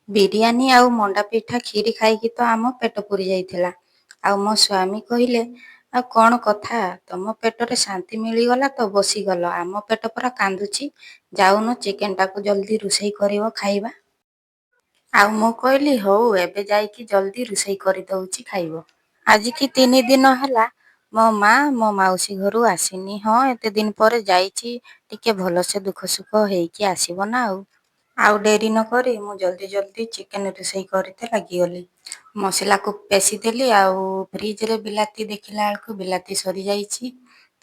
ବିରିୟାନୀ ଆଉ ମଣ୍ଡା ପିଠା କ୍ଷୀରି ଖାଇକି ତ ଆମ ପେଟ ପୁରି ଯାଇଥିଲା। ଆଉ ମୋ ସ୍ୱାମୀ କହିଲେ, ଆଉ କ'ଣ କଥା, ତମ ପେଟରେ ଶାନ୍ତି ମିଳିଗଲା ତ ବସିଗଲ, ଆମ ପେଟ ପରା କାନ୍ଦୁଛି। ଯାଉନ ଚିକେନଟାକୁ ଜଲ୍ଦି ରୋଷେଇ କରିବ ଖାଇବା। ଆଉ ମୁଁ କହିଲି ହଉ ଏବେ ଯାଇକି ଜଲ୍ଦି ରୋଷେଇ କରିଦଉଛି ଖାଇବ। ଆଜିକି 3 ଦିନ ହେଲା ମୋ ମା ମୋ ମାଉସୀ ଘରୁ ଆସିନି। ହଁ ଏତେ ଦିନ ପରେ ଯାଇଛି, ଟିକେ ଭଲସେ ଦୁଃଖ ସୁଖ ହେଇକି ଆସିବ ନା ଆଉ। ଆଉ ଡେରି ନ କରି ମୁଁ ଜଲ୍ଦି ଜଲ୍ଦି ଚିକେନ ରୋଷେଇ କରିତେ ଲାଗିଗଲି। ମସଲାକୁ ପେଷିଦେଲି ଆଉ ଫ୍ରିଜରେ ବିଲାତି ଦେଖିଲା ବେଳକୁ ବିଲାତି ସରିଯାଇଛି।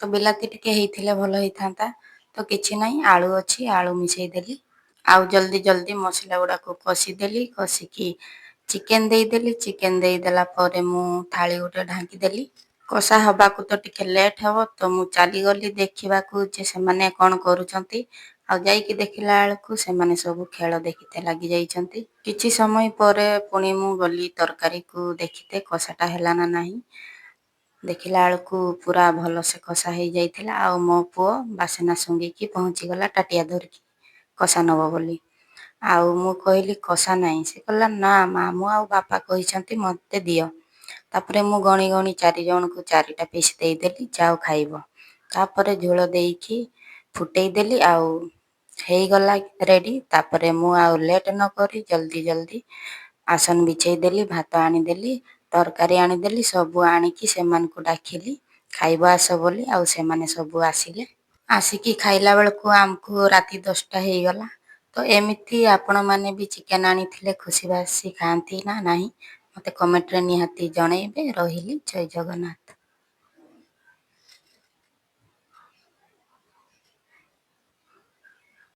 ତ ବିଲାତି ଟିକେ ହେଇଥିଲେ ଭଲ ହେଇଥାନ୍ତା। ତ କିଛି ନାହିଁ, ଆଳୁ ଅଛି, ଆଳୁ ମିଶେଇଦେଲି। ଆଉ ଜଲ୍ଦି ଜଲ୍ଦି ମସଲା ଗୁଡ଼ାକୁ କଷିଦେଲି। କଷିକି ଚିକେନ ଦେଇଦେଲି। ଚିକେନ ଦେଇଦେଲା ପରେ ମୁଁ ଥାଳି ଗୋଟେ ଢାଙ୍କି ଦେଲି। କଷା ହବାକୁ ତ ଟିକେ ଲେଟ୍ ହେବ, ତ ମୁଁ ଚାଲିଗଲି ଦେଖିବାକୁ ଯେ ସେମାନେ କ'ଣ କରୁଛନ୍ତି। ଆଉ ଯାଇକି ଦେଖିଲା ବେଳକୁ ସେମାନେ ସବୁ ଖେଳ ଦେଖିତେ ଲାଗି ଯାଇଛନ୍ତି। କିଛି ସମୟ ପରେ ପୁଣି ମୁଁ ଗଲି ତରକାରୀକୁ ଦେଖିତେ କଷାଟା ହେଲା ନା ନାହିଁ। ଦେଖିଲା ବେଳକୁ ପୁରା ଭଲସେ କଷା ହେଇଯାଇଥିଲା। ଆଉ ମୋ ପୁଅ ବାସନା ଶୁଙ୍ଘିକି ପହଞ୍ଚିଗଲା ତାଟିଆ ଧରିକି କଷା ନେବ ବୋଲି। ଆଉ ମୁଁ କହିଲି କଷା ନାହିଁ। ସେ କହିଲା ନା ମା, ମୁଁ ଆଉ ବାପା କହିଛନ୍ତି ମୋତେ ଦିଅ। ତାପରେ ମୁଁ ଗଣି ଗଣି 4 ଜଣଙ୍କୁ 4ଟା ପିସ୍ ଦେଇଦେଲି, ଯାଅ ଖାଇବ। ତାପରେ ଝୋଳ ଦେଇକି ଫୁଟେଇ ଦେଲି ଆଉ ହେଇଗଲା ରେଡ଼ି। ତାପରେ ମୁଁ ଆଉ ଲେଟ୍ ନ କରି ଜଲ୍ଦି ଜଲ୍ଦି ଆସନ ବିଛେଇ ଦେଲି, ଭାତ ଆଣିଦେଲି, ତରକାରୀ ଆଣିଦେଲି, ସବୁ ଆଣିକି ସେମାନଙ୍କୁ ଡାକିଲି ଖାଇବ ଆସ ବୋଲି। ଆଉ ସେମାନେ ସବୁ ଆସିଲେ। ଆସିକି ଖାଇଲା ବେଳକୁ ଆମକୁ ରାତି 10ଟା ହେଇଗଲା। ତ ଏମିତି ଆପଣମାନେ ବି ଚିକେନ ଆଣିଥିଲେ ଖୁସି ବାସି ଖାଆନ୍ତି ନା ନାହିଁ, ମୋତେ କମେଣ୍ଟରେ ନିହାତି ଜଣେଇବେ। ରହିଲି, ଜୟ ଜଗନ୍ନାଥ।